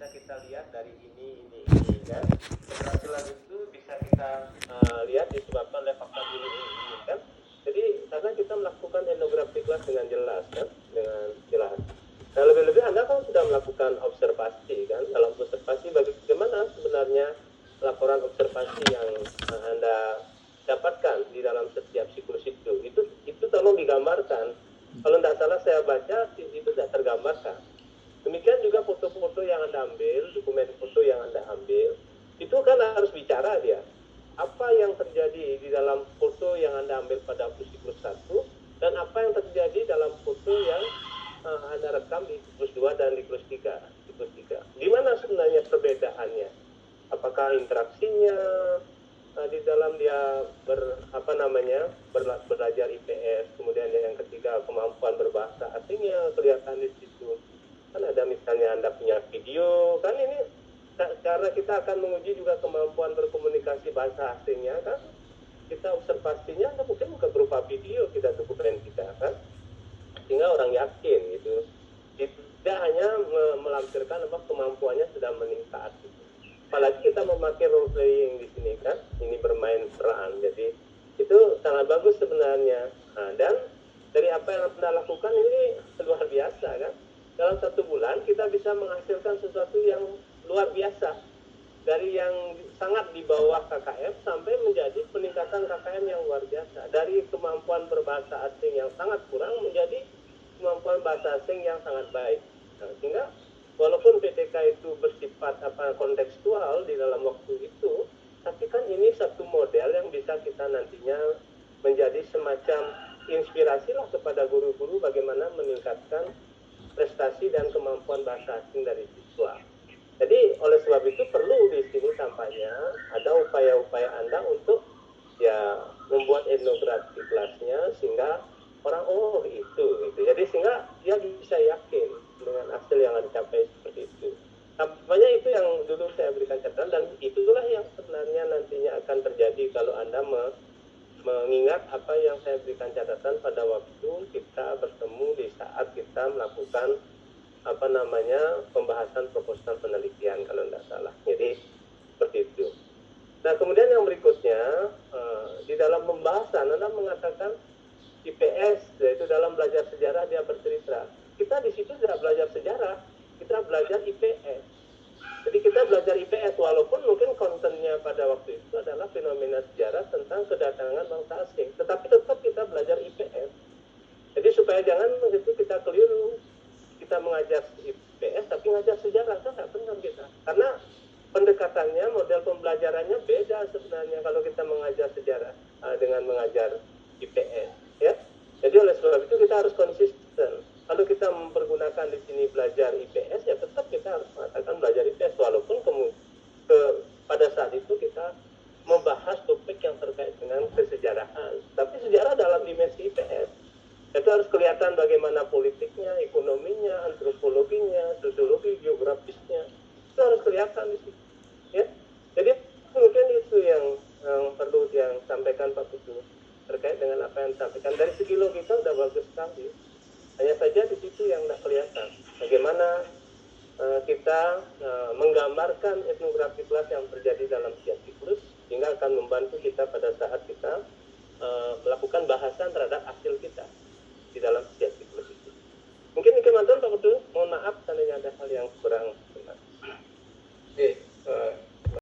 bisa kita lihat dari ini kan. Keberhasilan itu bisa kita lihat disebabkan oleh faktor ini kan. Jadi karena kita melakukan etnografi kelas dengan jelas kan, dengan jelas. Nah lebih-lebih Anda kan sudah melakukan observasi kan. Dalam observasi bagaimana sebenarnya laporan observasi yang Anda dapatkan di dalam setiap siklus itu tolong digambarkan. Kalau tidak salah saya baca itu tidak tergambarkan. Demikian juga foto-foto yang Anda ambil, dokumen foto yang Anda ambil, itu kan harus bicara dia. Apa yang terjadi di dalam foto yang Anda ambil pada siklus 1 dan apa yang terjadi dalam foto yang Anda rekam di siklus 2 dan di siklus 3. Di mana sebenarnya perbedaannya? Apakah interaksinya di dalam dia belajar IPS, kemudian yang ketiga kemampuan berbahasa asingnya kelihatan di situ. Kan ada misalnya Anda punya video, kan ini karena kita akan menguji juga kemampuan berkomunikasi bahasa asingnya kan. Kita observasinya mungkin bukan berupa video kita dokumen kita kan. Sehingga orang yakin gitu. Tidak hanya melampirkan kemampuannya sudah meningkat gitu. Apalagi kita memakai role playing di sini kan, ini bermain peran, jadi itu sangat bagus sebenarnya. Nah, dan dari apa yang Anda lakukan ini luar biasa kan. Dalam 1 bulan kita bisa menghasilkan sesuatu yang luar biasa. Dari yang sangat di bawah KKM sampai menjadi peningkatan KKM yang luar biasa. Dari kemampuan berbahasa asing yang sangat kurang menjadi kemampuan bahasa asing yang sangat baik. Nah, sehingga walaupun PTK itu bersifat kontekstual di dalam waktu itu, tapi kan ini satu model yang bisa kita nantinya menjadi semacam inspirasi lah kepada guru-guru bagaimana meningkatkan prestasi dan kemampuan bahasa asing dari siswa. Jadi oleh sebab itu perlu di sini tampaknya ada upaya-upaya Anda untuk ya membuat etnografi kelasnya sehingga orang itu gitu. Jadi sehingga dia bisa yakin dengan hasil yang dicapai seperti itu. Tampaknya itu yang dulu saya berikan catatan dan itulah yang sebenarnya nantinya akan terjadi kalau Anda mengingat apa yang saya berikan catatan pada waktu kita bertemu di saat kita melakukan pembahasan proposal penelitian kalau tidak salah. Jadi seperti itu. Nah kemudian yang berikutnya di dalam pembahasan Anda mengatakan IPS yaitu dalam belajar sejarah dia bercerita. Kita di situ tidak belajar sejarah, kita belajar IPS. Jadi kita belajar IPS walaupun mungkin kontennya pada waktu itu adalah fenomena sejarah tentang kedatangan bangsa asing, tetapi tetap kita belajar IPS. Jadi supaya jangan begitu kita keliru, kita mengajar IPS tapi mengajar sejarah, kan tidak benar kita. Karena pendekatannya, model pembelajarannya beda sebenarnya kalau kita mengajar sejarah dengan mengajar IPS. Ya, jadi oleh sebab itu kita harus konsisten. Kalau kita mempergunakan di sini belajar IPS, ya tetap kita harus mengatakan belajar IPS walaupun pada saat itu kita membahas topik yang terkait dengan kesejarahan. Tapi sejarah dalam dimensi IPS itu harus kelihatan bagaimana politiknya, ekonominya, antropologinya, sosiologi, geografisnya itu harus kelihatan di situ. Ya, jadi mungkin itu yang perlu yang sampaikan Pak Putu terkait dengan apa yang disampaikan. Dari segi logika sudah bagus sekali. Hanya saja di situ yang tidak kelihatan. Bagaimana kita menggambarkan etnografi kelas yang terjadi dalam setiap siklus sehingga akan membantu kita pada saat kita melakukan bahasan terhadap hasil kita di dalam setiap siklus itu. Mungkin Pak Putu, mohon maaf seandainya ada hal yang kurang